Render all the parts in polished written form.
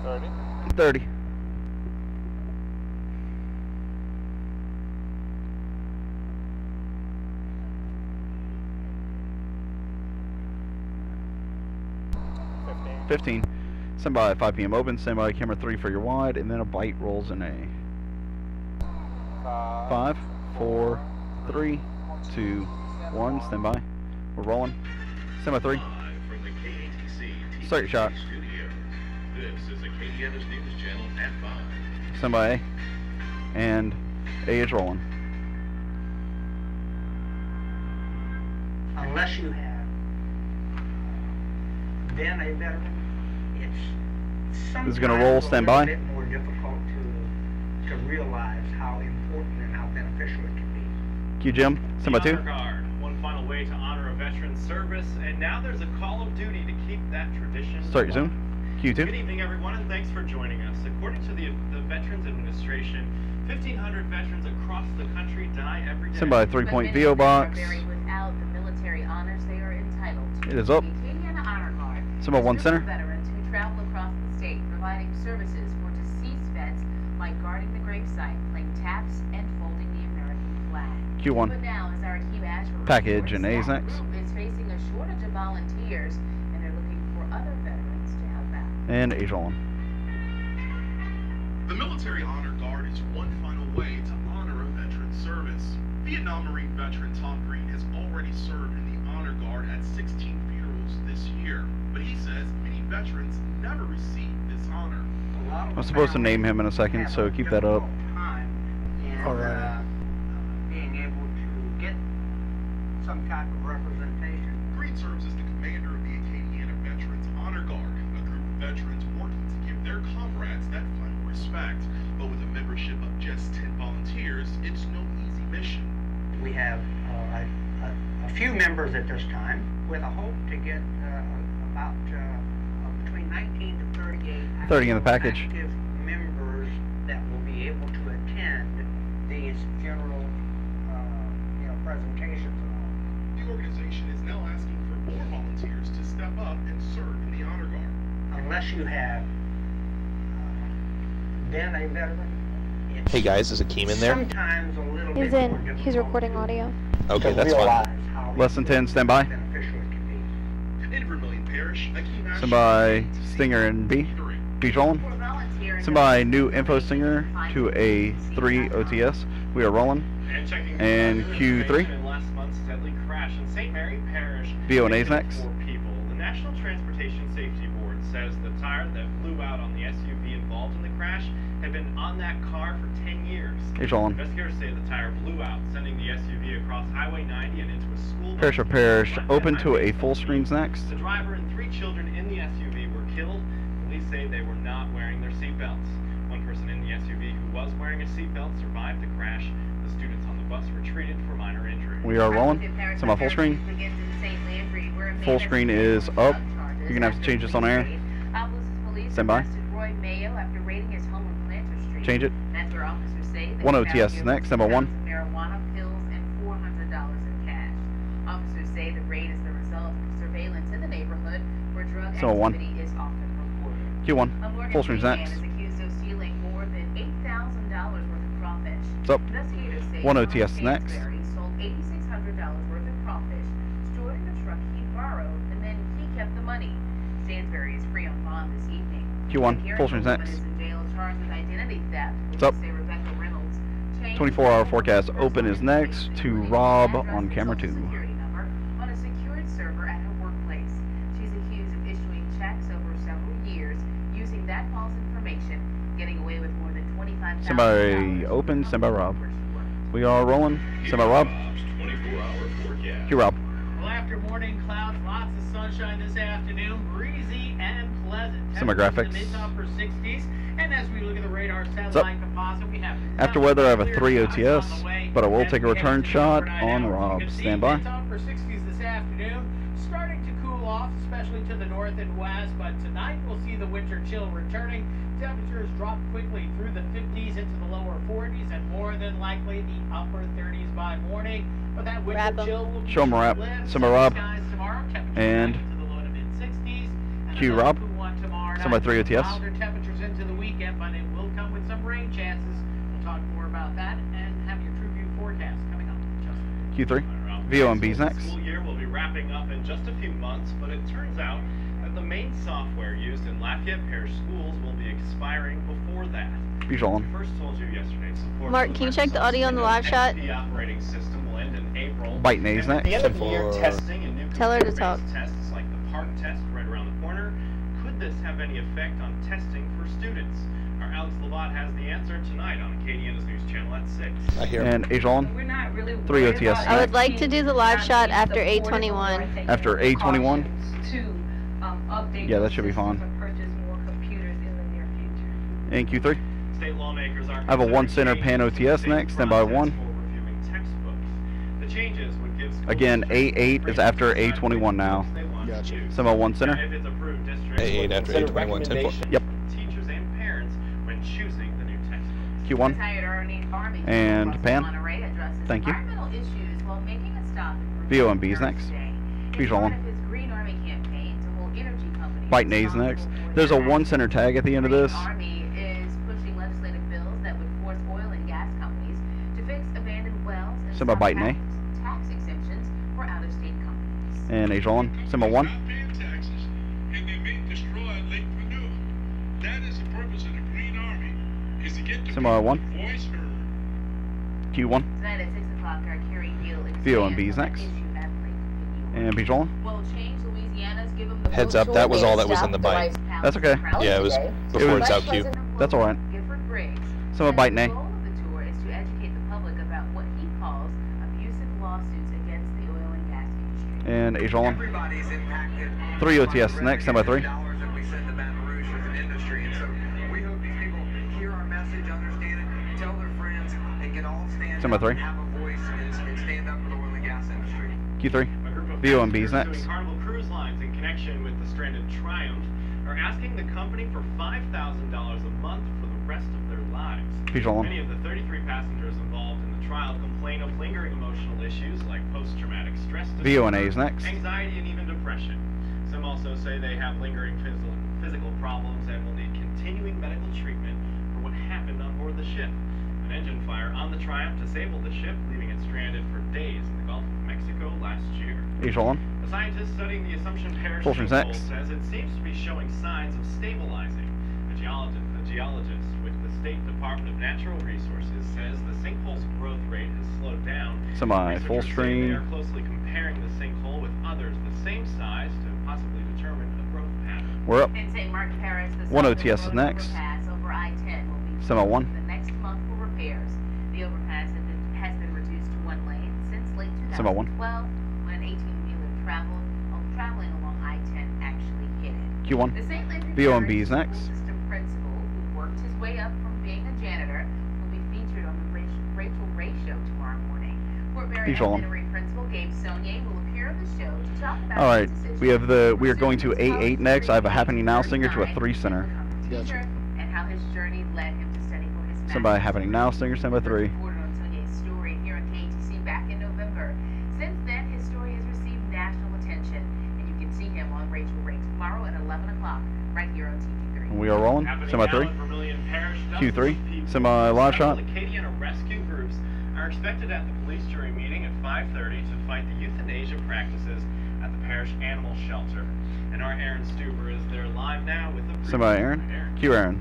30. $15. Stand by at 5 p.m. open. Stand by camera 3 for your wide, and then a bite rolls in a 5, 4, 3, 2, 1. Stand by. We're rolling. Stand by 3. From the KATC Start your shot. Studio. This is Acadiana's news channel at 5. Stand by A. And A is rolling. Unless you have been a veteran, it's sometimes This is gonna roll. Stand by. a little bit more difficult to realize how important and how beneficial it can be. Q Jim. Stand by 2. Honor Guard, one final way to honor a veteran's service, and now there's a call of duty to keep that tradition Start your alive. zoom. Q2. Good evening, everyone, and thanks for joining us. According to the Veterans Administration, 1,500 veterans across the country die every day. Stand by 3-point VO box. Without the military honors they are entitled to. It is up. The Acadiana Honor Guard. Stand by 1 center. Veterans who travel across the state, providing services for deceased vets like guarding the gravesite, playing taps, and folding the American flag. Q1. But now, as our Akeem Ashford Package reports, and A's that next. group is facing a shortage of volunteers, and they're looking for other veterans to help out. And A's rolling. The Military Honor Guard is one final way to honor a veteran's service. Vietnam Marine veteran Tom Green has already served in the Honor Guard at 16 funerals this year, but he says many veterans never receive this honor. I'm supposed to name him in a second, so keep that up. Alright. Being able to get some type of representation. Green serves as the commander of the Acadiana Veterans Honor Guard, a group of veterans working to give their comrades that final respect. But with a membership of just 10 volunteers, it's no easy mission. We have a few members at this time, with a hope to get about between 19 to 38 30 in the package. active members that will be able to attend these funeral presentations and all. The organization is now asking for more volunteers to step up and serve in the Honor Guard. Unless you have been a veteran, it's Hey guys, is Akeem in there? sometimes a little He's bit more in. difficult He's recording to- audio. Okay, to that's fine. realize how Less than 10, stand by. beneficial it can be. In Vermilion Parish, Akeem Stand by Stinger and B. B's rolling. For volunteering, Stand by new info Stinger to a 3 OTS. We are rolling. And checking And new Q3. information in last month's deadly crash in St. Mary Parish. VO and A's killed next. 4 people. The National Transportation Safety Board says the tire that blew out on the SUV involved in the crash had been on that car for 10 years. A's rolling. Investigators say the tire blew out, sending the SUV across Highway 90 and into a school bus. Parish of Parish open to a full screens next. The driver and 3 children in the SUV were killed. Police say they were not wearing their seatbelts. One person in the SUV who was wearing a seatbelt survived the crash. The students on the bus were treated for minor injury. We are rolling. Stand by full screen. Full screen is up. You're gonna have to change this on air. Stand by. Roy Mayo after raiding his home in Planter Street. Change it. That's where officers say they 1 found OTS is next. Stand by 1. marijuana pills and $400 in cash. Officers say the raid is the result of surveillance in the neighborhood where drug Stand by 1. activity is often reported. Q1. A Morgan Full screen's Freeman next. is accused of stealing more than $8,000 worth of crawfish. It's up. Investigators say 1 Ron OTS next. Stansberry sold $8,600 worth of crawfish, stored in a truck he borrowed, and then he kept the money. Stansberry is free on bond this evening. Q1. Karen Full screen's Coleman next. is in jail charged with identity theft. It's up. Police say Rebecca Reynolds changed 24-hour her forecast personal open is next to including Rob address on and camera social 2. security number on a secured server at her workplace. She's accused of issuing checks over several years using that false information, getting away with more than $25,000. Stand by open. Stand by Rob. We are rolling. Stand by Rob. 24-hour forecast. Q Rob. Well, after morning clouds, lots of sunshine this afternoon, breezy and pleasant. Some of graphics. Temperatures in the mid-to-upper 60s. And as we look at the radar up? satellite composite, we have After weather, I have a clear 3 skies OTS, on the way but I will as take a we head return into shot overnight on hours. Rob. You can see Stand by. mid-to-upper 60s this afternoon, starting to cool off, especially to the north and west. But tonight we'll see the winter chill returning. Temperatures drop quickly through the 50s into the lower 40s, and more than likely the upper 30s by morning. But that winter Grab 'em. chill will be Show 'em, Rob. short-lived. Some of Rob. Skies tomorrow, temperatures And back into the low to mid 60s. And Q another Rob. cool one tomorrow Stand by night. 3 OTS. Milder temperatures into the weekend, but it will come with some rain chances. We'll talk more about that and have your true view forecast coming up. Justin. Q3. VOMB's next. The school year will be wrapping up in just a few months, but it turns out that the main software used in Lafayette Parish schools will be expiring before that. Visual on. We first told you yesterday. Support Mark, for can you check the audio on the live shot? XP operating system will end in April. Bite Nays And at the next. end of the year, testing and new Tell her to talk. computer-based tests like the PARC test right around the corner. Could this have any effect on testing for students? Our Alex Lavat has the answer tonight on Acadiana's News Channel at 6. I hear. And Age on. We're not really 3 worried OTS. about I would it. like to do the live shot after Being supportive of 8:21. our taking After 8:21? precautions to update Yeah, that those should be systems fine. and purchase more computers in the near future. And Q3. State lawmakers are I have a 1 center pan OTS next, stand by 1. for reviewing textbooks. The changes would give schools Again, A8 is after decide which A21 now. textbooks they want to Gotcha. use. Semi 1 center. If it's approved, districts A8 will after consider A21, 10 foot. recommendations Yep. from teachers and parents when choosing the new textbooks. Q1. Retired Army And Russell Pan. Monterey addresses Thank you. environmental issues while making a stop in VOMB's Virginia next. Thursday. Visual It's on. part of his Green Army campaign to hold energy companies Bite Nays responsible next. for There's a their 1 center tag at the end of Green this. Army is pushing legislative bills that would force oil and gas companies to fix abandoned wells and Semi stop Bite Nay. tax exemptions for out-of-state companies. And Age on. Semi 1. Stop paying taxes, and they may destroy Lake Manure. That is the purpose of the Green Army, is to get the Semi 1. voice heard. Q1. Tonight at 6 o'clock, our Kerry Hill VOMB's next. And Visual on. Will change Louisiana's give 'em the Heads vote up, that was shortly all that and was stop in the the bite. White House That's okay. rally Yeah, it was today. before it's Vice out queue. President That's alright. Gifford Briggs Semi said Bite the Nay. goal of the tour is to educate the public about what he calls abusive lawsuits against the oil and gas industry. And Age on. Everybody's impacted. 3 OTS next, stand by 3. Dollars that we send to Baton Rouge as an industry, and so we hope these people hear our message, understand it, tell their friends, and can all stand Stand by up 3. and have a voice and stand up for the oil and gas industry. Q3. A group of VOMB's passengers next. suing Carnival Cruise Lines in connection with the stranded Triumph are asking the company for $5,000 a month for the rest of their lives. Visual on. Many of the 33 passengers involved in the trial complain of lingering emotional issues like post-traumatic stress VONA's disorder, next. anxiety, and even depression. Some also say they have lingering physical problems and will need continuing medical treatment for what happened on board the ship. An engine fire on the Triumph disabled the ship, leaving it stranded for days in the Gulf of Mexico last year. Age on. A scientist studying the Assumption Parish Full stream's sinkhole next. says it seems to be showing signs of stabilizing. A geologist with the State Department of Natural Resources says the sinkhole's growth rate has slowed down. Semi full Researchers say they stream. are closely comparing the sinkhole with others the same size to possibly determine a growth pattern. We're up. In St. Mark Parish, the 1 Southern OTS is Road next. overpass over I-10 will be Semi closed 1. for the next month for repairs. The overpass has been reduced to 1 lane since late Semi 1. 2012 when an 18-wheeler traveling along I-10 actually hit it. Q1. The St. Landry VOMB's Parish next. School System principal who worked his way up from being a janitor will be featured on the Rachel Ray Show tomorrow morning. Fort Mary Visual on. Elementary Principal Gabe Saunier will appear on the show to talk about All right. his decision We are going to A8 next. I have a Happening Now singer to a 3 center. Gotcha. And how his journey led him to study for his Somebody Happening Now singer, stand by 3. Reported on Saunier's story here on KATC back in November. Since then, his story has received national attention, and you can see him on Rachel Ray tomorrow at 11 o'clock, right here on TV3. We are rolling. Happening Semi now 3. in Vermilion Parish, Q3. dozens of people Semi from live shot. several Acadiana rescue groups are expected at the police jury meeting at 5:30 to fight the euthanasia practices at the parish animal shelter. And our Aaron Stuber is there live now with the Semi Aaron. Q Aaron.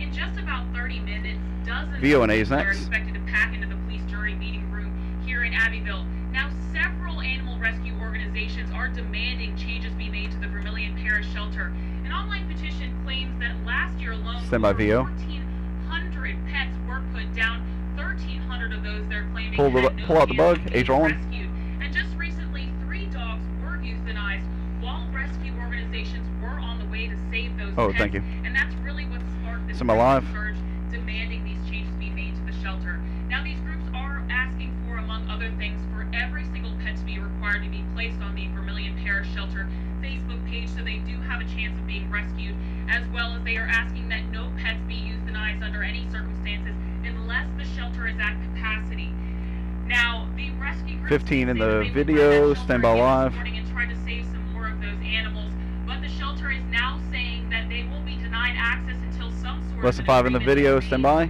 In just about 30 minutes, dozens VONA's of people are next. expected to pack into the police jury meeting room here in Abbeville. Now, several animal rescue organizations are demanding changes be made to the Vermilion Parish shelter. An online petition claims that last year alone, Stand by over VO. 1,400 pets were put down. 1,300 of those they're claiming Pull had no out the chance bug. of being Age on. rescued. And just recently, 3 dogs were euthanized while rescue organizations were on the way to save those Oh, pets. thank you. And that's really what sparked this Am I live? surge demanding these changes be made to the shelter. Now, these groups are asking for, among other things, for every single pet to be required to be placed on the Vermilion Parish Shelter Facebook page so they do have a chance of being rescued, as well as they are asking that no pets be euthanized under any circumstances unless the shelter is at capacity. Now, the rescue groups 15 in say that the they will video, find that shelter stand by again this live. morning and try to save some more of those animals, but the shelter is now saying that they will be denied access Less than 5 in the video, stand by.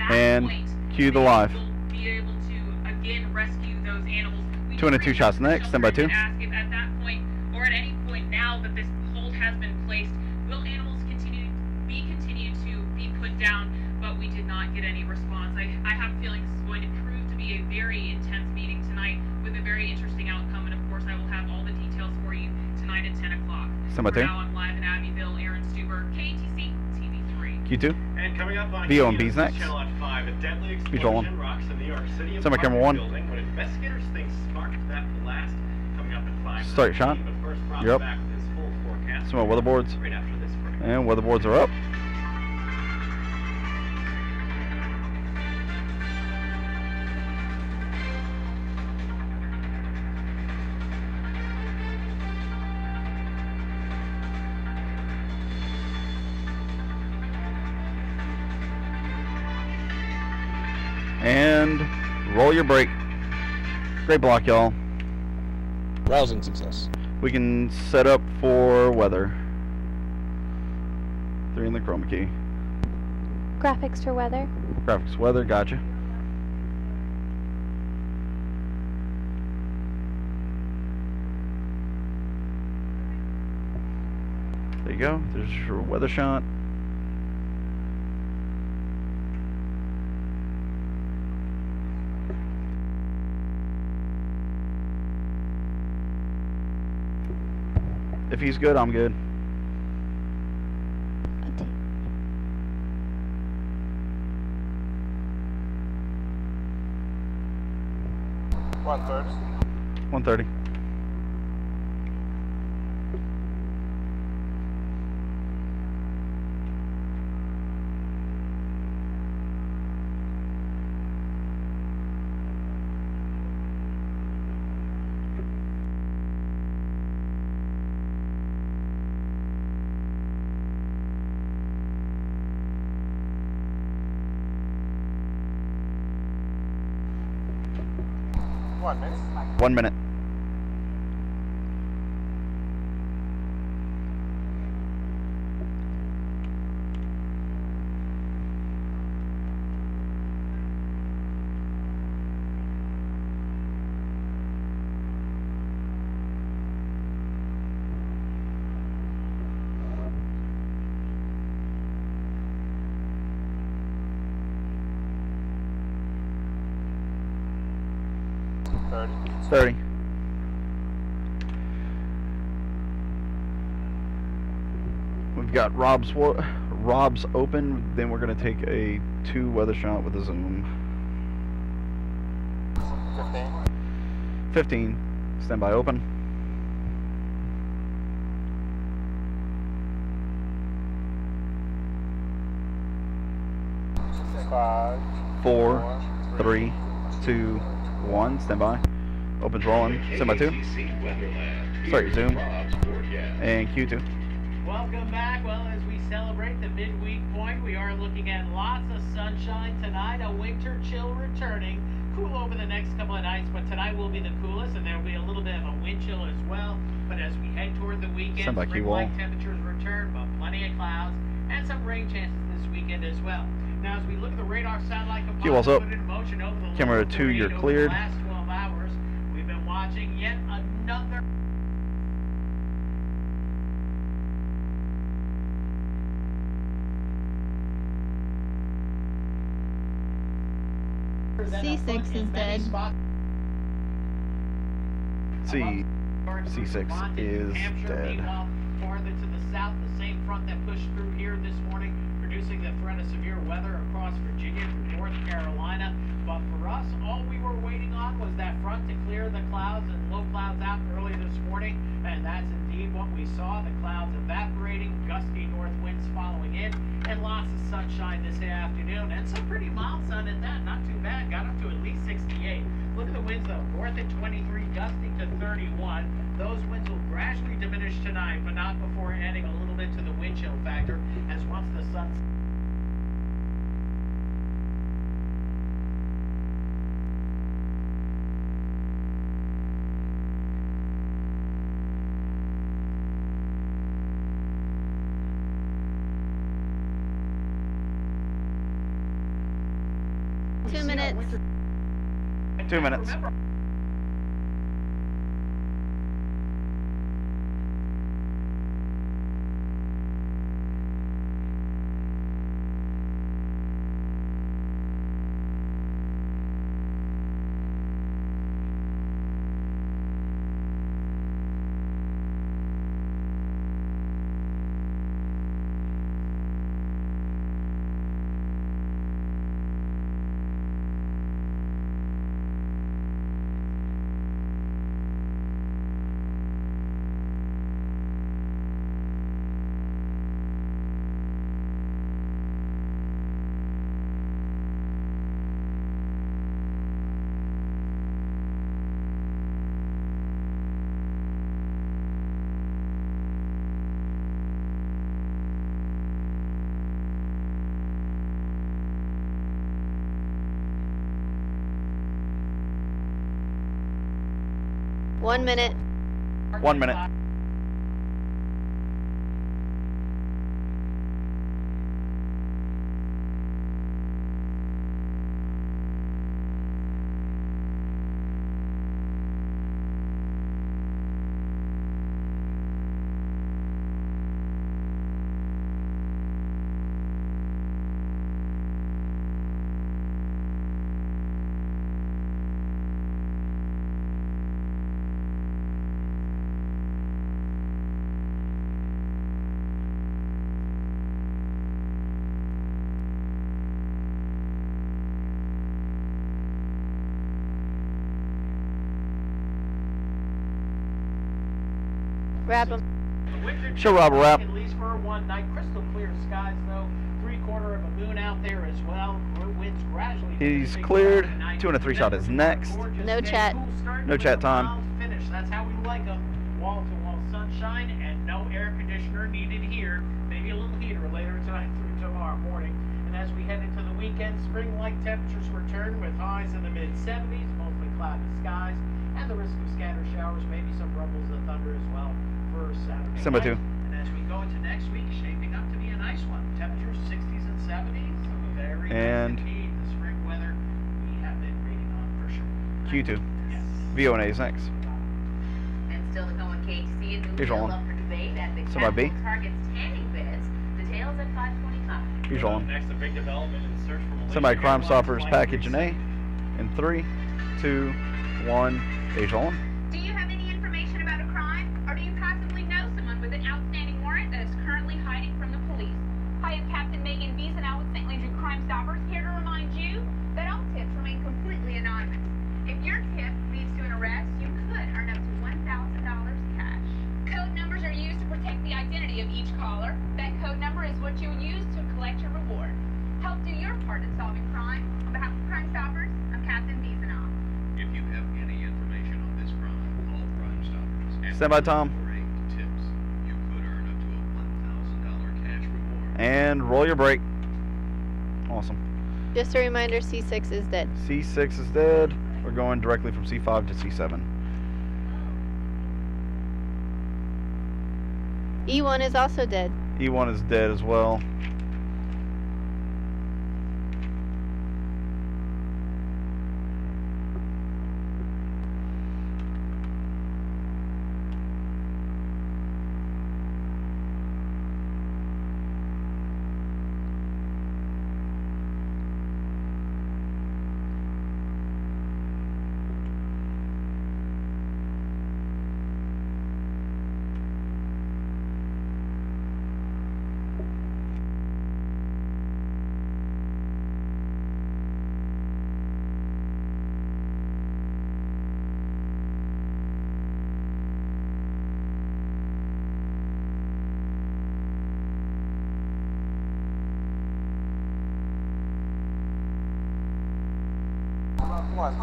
And cue the live. Be able to again rescue those animals. 202 shots next, stand by 2. Ask if at that point or at any point now that this hold has been placed, will animals continue to be put down? But we did not get any response. I have a feeling this is going to prove to be a very intense meeting tonight with a very interesting outcome, and of course I will have all the details for you tonight at 10 o'clock. Stand by 2. Now I'm live in Abbeville. Aaron Stuber, KATC TV3. Q2. And coming up on VO and B's next. Channel at 5, a deadly Speed rolling. explosion rocks the New York City Stand by camera 1. building. What investigators think sparked that blast. Coming up at 5. Start shot. But first, Rob's You're up. back with his full forecast. Some more weather boards. Right after this break. And weather boards are up. And roll your brake. Great block, y'all. Rousing success. We can set up for weather. 3 in the chroma key. Graphics for weather. Graphics weather, gotcha. There you go. There's your weather shot. If he's good, I'm good. Okay. One-third. 130. One minute. 1 minute. Thirty. 30. We've got Rob's open, then we're going to take a 2 weather shot with a zoom. 15. 15. Standby open. 5. 4, 3, 2, 1. Standby. Open's rolling. Standby 2. Start your zoom. And Q2. Welcome back. Well, as we celebrate the midweek point, we are looking at lots of sunshine tonight. A winter chill returning. Cool over the next couple of nights, but tonight will be the coolest, and there will be a little bit of a wind chill as well. But as we head toward the weekend, Stand by key wall. spring-like temperatures return, but plenty of clouds and some rain chances this weekend as well. Now, as we look at the radar satellite Key wall's up. composite put in motion over the Camera local 2, you're terrain over cleared. the last 12 hours, we've been watching yet another C6 is dead. C6 is dead. Meanwhile, farther to the south, the same front that pushed through here this morning, producing the threat of severe weather across Virginia through North Carolina. But for us, all we were waiting on was that front to clear the clouds and low clouds out early this morning, and that's indeed what we saw. The clouds evaporating, gusty north winds following in, and lots of sunshine this afternoon, and some pretty mild sun at that. Not too bad. Got up to at least 68. Look at the winds though. North at 23, gusting to 31. Those winds will gradually diminish tonight, but not before adding a little bit to the wind chill factor, as once the sun 2 minutes. 2 minutes. One minute. 1 minute. Wrap 'em. Show Rob a wrap. At least for one night. Crystal clear skies, though. 3/4 of a moon out there as well. Winds gradually. He's cleared. 2 and a 3 shot is next. No chat. No chat time. Finish. That's how we like them. Wall-to-wall sunshine and no air conditioner needed here. Maybe a little heater later tonight through tomorrow morning. And as we head into the weekend, spring-like temperatures return with highs in the mid-70s, mostly cloudy skies, and the risk of scattered showers, maybe some rumbles of thunder as well for Saturday Simba night. 2. And as we go into next week, shaping up to be a nice one. Temperatures 60s and 70s. Very And nice indeed. The spring weather we have been reading on for sure. Q2. Yes. VONA is next. And still to come on KATC, a new Here's bill rolling. up for debate at the Somebody B. Capitol targets tanning beds. Details at 5:25. He's rolling. Next, a big development in the search for Malaysia Somebody Crime airlines Stoppers flight package in A. 370. In 3, 2, 1. He's rolling. Do you have any information about a crime? Or do you possibly know someone with an outstanding warrant that is currently hiding from the police? Hi, I'm Captain Megan Beeson with St. Landry Crime Stoppers, here to remind you that all tips remain completely anonymous. If your tip leads to an arrest, you could earn up to $1,000 cash. Code numbers are used to protect the identity of each caller. That code number is what you would use to collect your reward. Help do your part in solving crime. On behalf of Crime Stoppers, I'm Captain Beeson. If you have any information on this crime, call Crime Stoppers. Stand by, Tom. For 8 tips, you could earn up to a $1,000 cash reward. And roll your brake. Awesome. Just a reminder, C6 is dead. C6 is dead. We're going directly from C5 to C7. E1 is also dead. E1 is dead as well. Come on,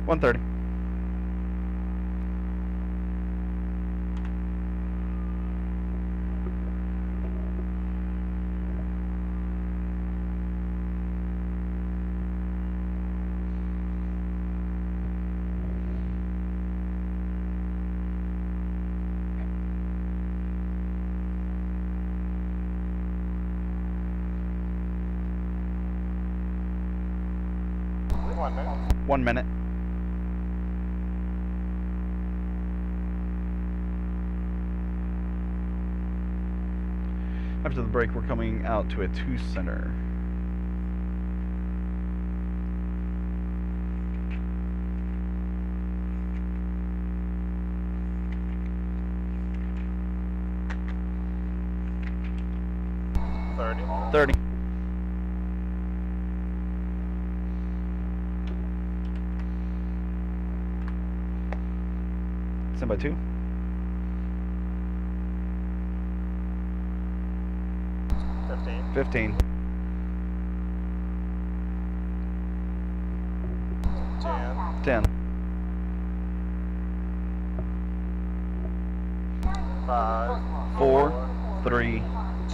130. 1 minute. 1 minute. After the break, we're coming out to a 2 center. Thirty. Stand by 2. 15. 10. 5. 4, 3,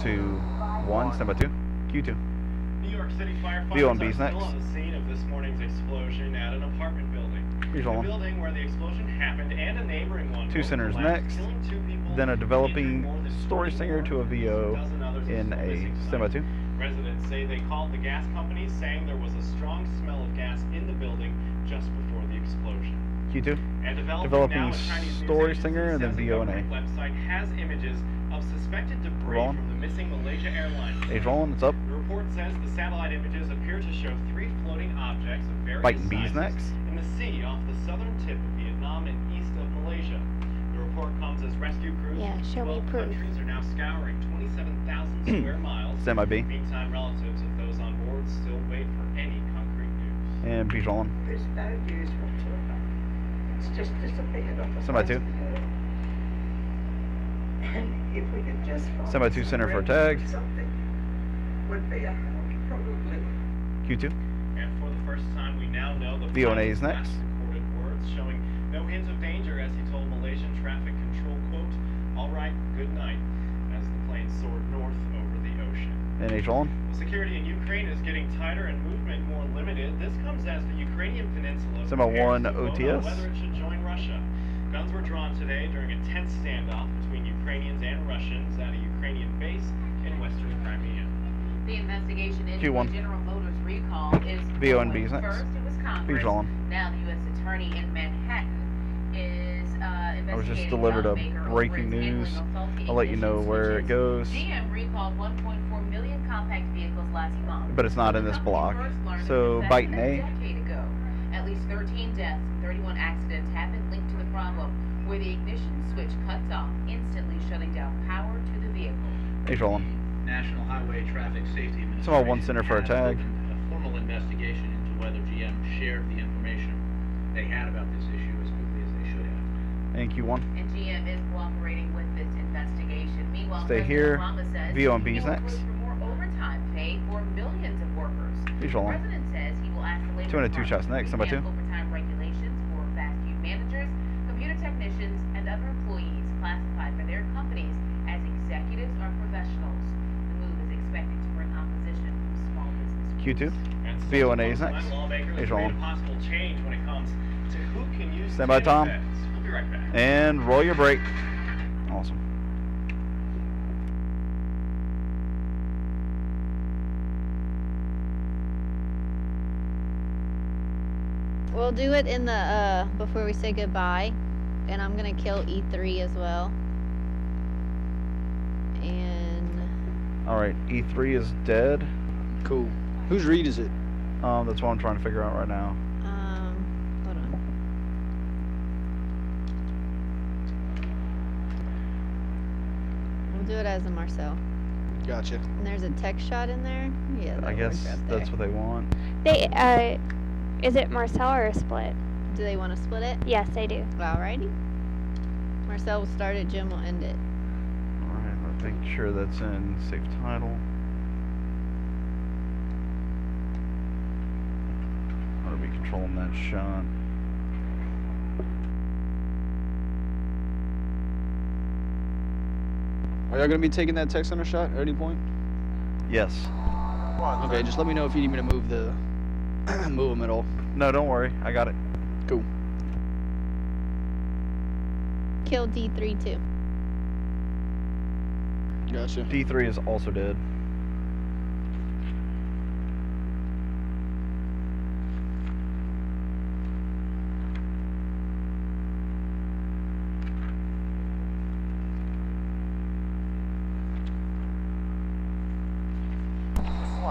2, 1. Stand by 2. Q2. New York City firefighters VO and are B's still next. on the scene of this morning's explosion at an apartment building. Visual. The building where the explosion happened and a neighboring one 2 both centers collapsed, next. killing 2 people, Then a and developing injuring more than story 20 singer to a more. VO A dozen others are in still a missing stand by 2. Residents say they called the gas companies, saying there was a strong smell of gas in the building just before the explosion. Q2. And Developing now, a Chinese news story agency singer and then says the VO and A. government website has images of suspected debris Rolling. from the missing Malaysia Airlines. Age rolling, it's up. The report says the satellite images appear to show 3 floating objects of various Biting bees sizes next. in the sea off the southern tip of Vietnam and east of Malaysia. The report comes as rescue crews Yeah, from show me 12 proof. countries are now scouring 27,000 square miles. Stand by B. Meantime, relatives of those on board still wait for any concrete news. And B rolling. There's no news whatsoever. It's just disappeared off the Stand by face 2. of the earth. And if we could just find Stand by 2 center for a tag. something would be a help, probably. Q2. And for the first time, we now know the VO and A pilot's is next. last recorded words, showing no hint of danger as he told Malaysian traffic control, quote, "All right, good night," as the plane soared north over the ocean. And age rolling. Well, security in Ukraine is getting tighter and movement more limited. This comes as the Ukrainian peninsula Stand by prepares 1 to vote on OTS. whether it should join Russia. Guns were drawn today during a tense standoff between Ukrainians and Russians at a Ukrainian base in western Crimea. The investigation into Q1. the General Motors recall is VO and going. B's next. First, it was Congress. B's rolling. Now the U.S. Attorney in Manhattan is I was just investigating delivered a automaker over breaking its news. handling of faulty I'll let you know ignition where it switches. goes. GM recalled 1.4 million compact vehicles last month. But it's not in The this company block. first learned So, of the biting fact A. a decade ago. At least 13 deaths and 31 accidents have been linked to the problem, where the ignition switch cuts off, instantly shutting down power to the vehicle. Age rolling. National Highway Traffic Safety Administration Somehow 1 center for a has tag. opened a formal investigation into whether GM shared the information they had about this issue as quickly as they should have. And Q1. And GM is cooperating with this investigation. Meanwhile, Stay President here. Obama says VO and he B's will next. push for more overtime pay for millions of workers. Visual The on. president says he will ask the labor 202 shots department next. to Stand by 2. revamp overtime regulations for fast food managers, computer technicians, and other employees classified by their companies as executives or professionals. The move is expected to bring opposition from small business. Q2. And VO and A is some next. lawmakers Age have made rolling. a possible change when it comes to who can use Stand by, Tom. beds. We'll be right back. And roll your brake. Awesome. We'll do it in the before we say goodbye, and I'm gonna kill E3 as well. And Alright, E3 is dead. Cool. Whose read is it? That's what I'm trying to figure out right now. hold on. We'll do it as a Marcel. Gotcha. And there's a tech shot in there. Yeah. I that guess works out that's there. what they want. They, is it Marcel or a split? Do they want to split it? Yes, they do. Alrighty. Marcel will start it. Jim will end it. Alright, let's make sure that's in safe title. How do we controlling that shot? Are y'all gonna be taking that tech center shot at any point? Yes. Okay, just let me know if you need me to move the move them at all. No, don't worry. I got it. Cool. Kill D3 too. Gotcha. D3 is also dead.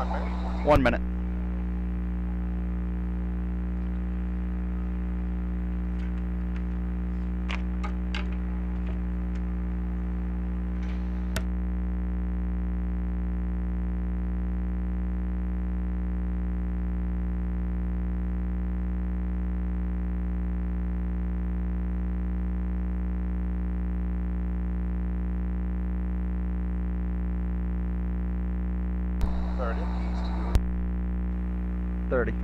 1 minute. $30.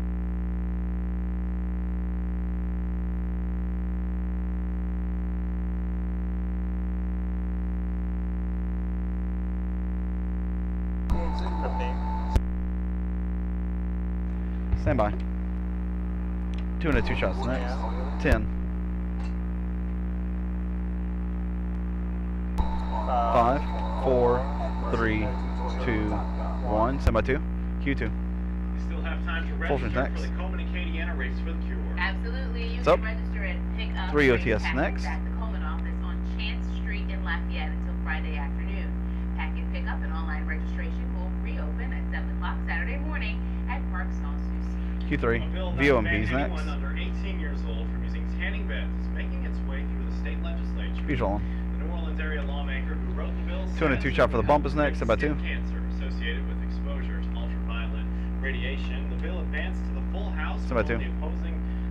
Stand by. 2 and a 2 shots next. 10. 5, 4, 3, 2, 1. Stand by 2. Q2. You still have time to Full register next. for the Coleman and Acadiana Race for the Cure. Absolutely. You What's up? can register and pick up 3 race OTS packets next. at the Coleman office on Chance Street in Lafayette until Friday afternoon. Packet pickup and online registration will reopen at 7 o'clock Saturday morning at Park Sans Souci. Q3. A bill that VOMPs bans next. anyone under 18 years old from using tanning beds is making its way through the state legislature. Visual on. The New Orleans area lawmaker who wrote the bill 2 and a 2 shot for the bump is next. Stand by 2. skin cancer associated with exposure to ultraviolet radiation. The bill advanced to the full House. Stand by 2.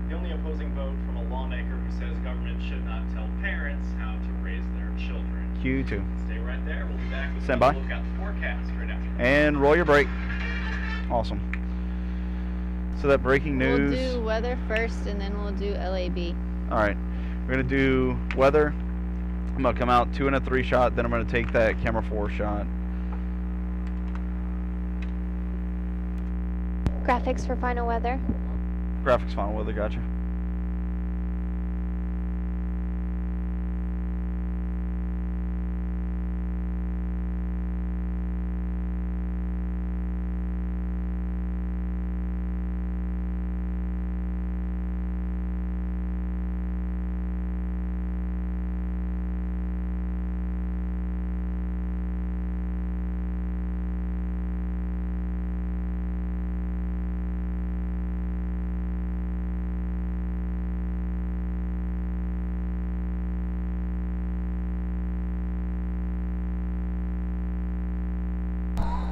The only opposing vote from a lawmaker who says government should not tell parents how to raise their children. Q2. Stay right there. We'll be back with Stand another by. look at the forecast right after. And roll your brake. Awesome. So that breaking news. We'll do weather first, and then we'll do LAB. All right, we're gonna do weather. I'm gonna come out 2 and a 3 shot. Then I'm gonna take that camera 4 shot. Graphics for final weather. Graphics final weather. Gotcha.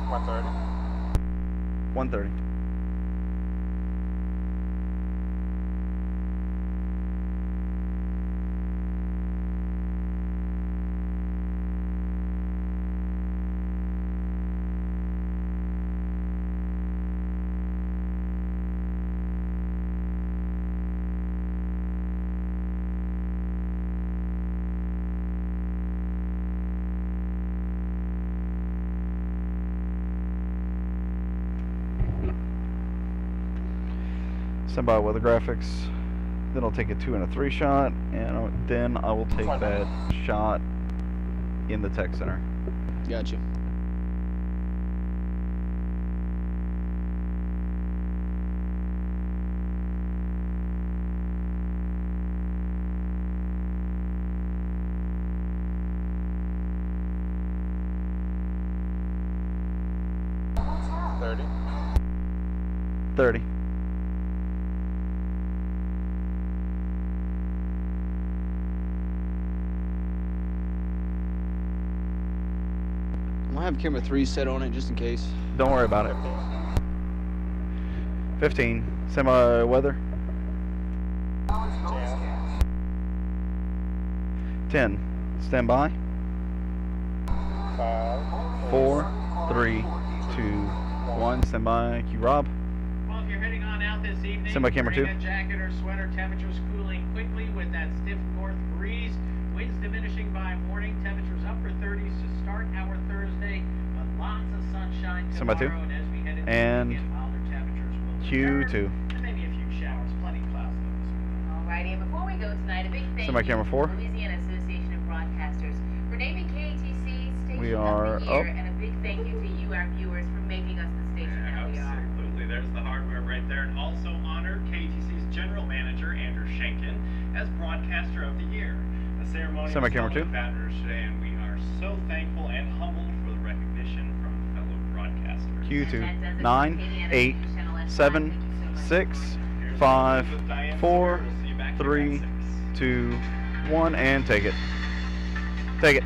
$130. $130. Stand by weather graphics. Then I'll take a 2 and a 3 shot, and then I will take that shot in the tech center. Gotcha. $30. I'm gonna have camera 3 set on it just in case. Don't worry about it. 15. Semi weather. 10. Stand by. 4, 3, 2, 1. Stand by. Q Rob. Well, if you're heading on out this evening, Stand by camera 2. bring a jacket or sweater. Temperatures cooling quickly with that stiff north breeze. Winds diminishing by morning. Temperatures upper 30s to start our Thursday, but lots of sunshine Stand by 2. tomorrow. And as we head into And the weekend, milder temperatures will Q2. return, and maybe a few showers. Plenty of clouds though. Alrighty, and before we go tonight, a big thank Stand by you camera 4. to the Louisiana Association of Broadcasters for naming KATC Station We are of the Year, up. and a big thank you to you, our viewers, for making us the station that we are. Absolutely. There's the hardware right there. And also honored KATC's General Manager, Andrew Schenken, as Broadcaster of the Year. The ceremony Stand by was camera held 2. in Baton Rouge today, and we are so thankful and humbled for the recognition from fellow broadcasters. Q2. 9, 8, 7, 6, 5, 4, 3, 2, 1, and take it. Take it.